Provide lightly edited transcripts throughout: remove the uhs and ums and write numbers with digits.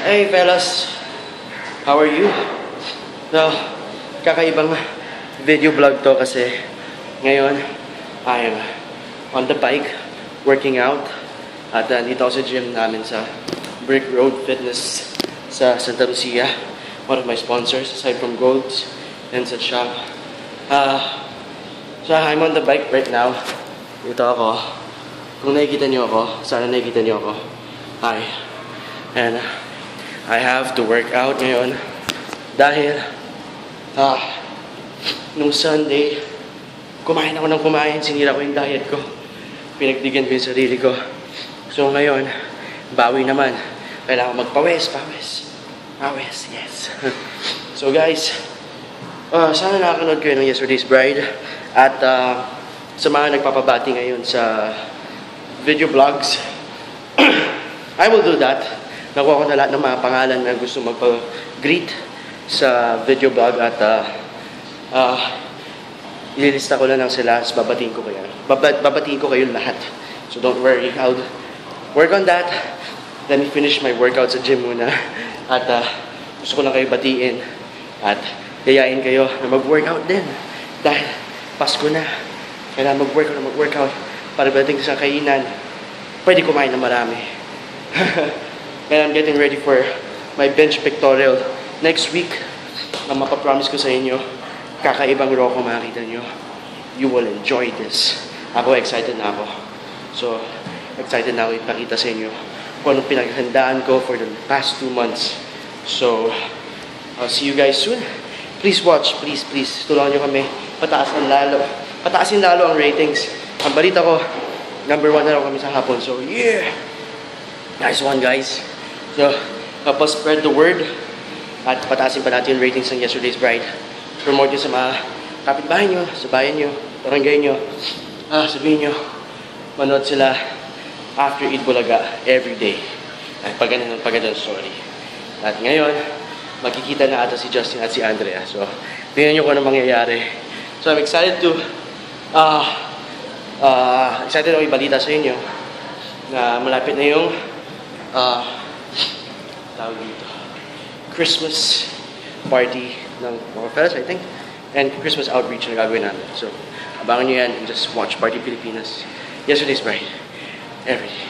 Hey fellas, how are you? So, kakaibang video vlog to kasi ngayon I am on the bike working out at dito ako sa gym namin sa Brick Road Fitness sa Santa Lucia, one of my sponsors aside from Golds and sa shop. So I'm on the bike right now. Dito ako. Kung nakikita niyo ako, sana nakikita niyo ako. Hi. And I have to work out ngayon dahil nung Sunday kumain ako ng kumain, sinira ko yung diet ko, pinagdigan ko yung sarili ko. So ngayon bawi naman, kailangan magpawis, yes. So guys, sana nakakanood kayo ng Yesterday's Bride at sa mga nagpapabati ngayon sa video vlogs, I will do that. Nakuha ko na lahat ng mga pangalan na gusto magpa-greet sa video vlog at ililista ko na lang sila at babatiin ko kayo. Babatiin ko kayo lahat. So don't worry, I'll work on that. Let me finish my workout sa gym muna. At gusto ko lang kayo batiin at yayain kayo na mag-workout din. Dahil Pasko na. Kailangan mag-workout para pagdating sa kainan, pwede kumain na marami. And I'm getting ready for my bench pictorial next week. Ang mapapromise ko sa inyo, kakaibang raw ko makikita nyo. You will enjoy this. Ako, excited na ako. So, excited na ako ipakita sa inyo kung anong pinaghandaan ko for the past 2 months. So, I'll see you guys soon. Please watch, please. Tulungan nyo kami. Pataasin lalo ang ratings. Ang balita ko, #1 na raw kami sa hapon. So, yeah! Nice one, guys. So, help us spread the word at pataasin pa natin yung ratings ng Yesterday's Bride. Promote nyo sa mga kapitbahay nyo, sa bayan nyo, barangay nyo. Sabihin nyo, manood sila after Eid Bulaga every day. At pagano'n story. At ngayon, magkikita na ata si Justin at si Andrea. So, tingnan nyo kung ano mangyayari. So, I'm excited to excited ako ibalita sa inyo na malapit na yung tawag dito, Christmas party ng mga fellas, I think, and Christmas outreach na gagawin namin. So, abangan nyo yan and just watch Party Pilipinas, Yesterday's Bride, every day.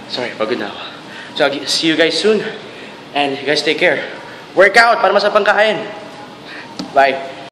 Sorry, pagod na ako. So, I'll see you guys soon, and you guys take care. Work out para masapang kain. Bye.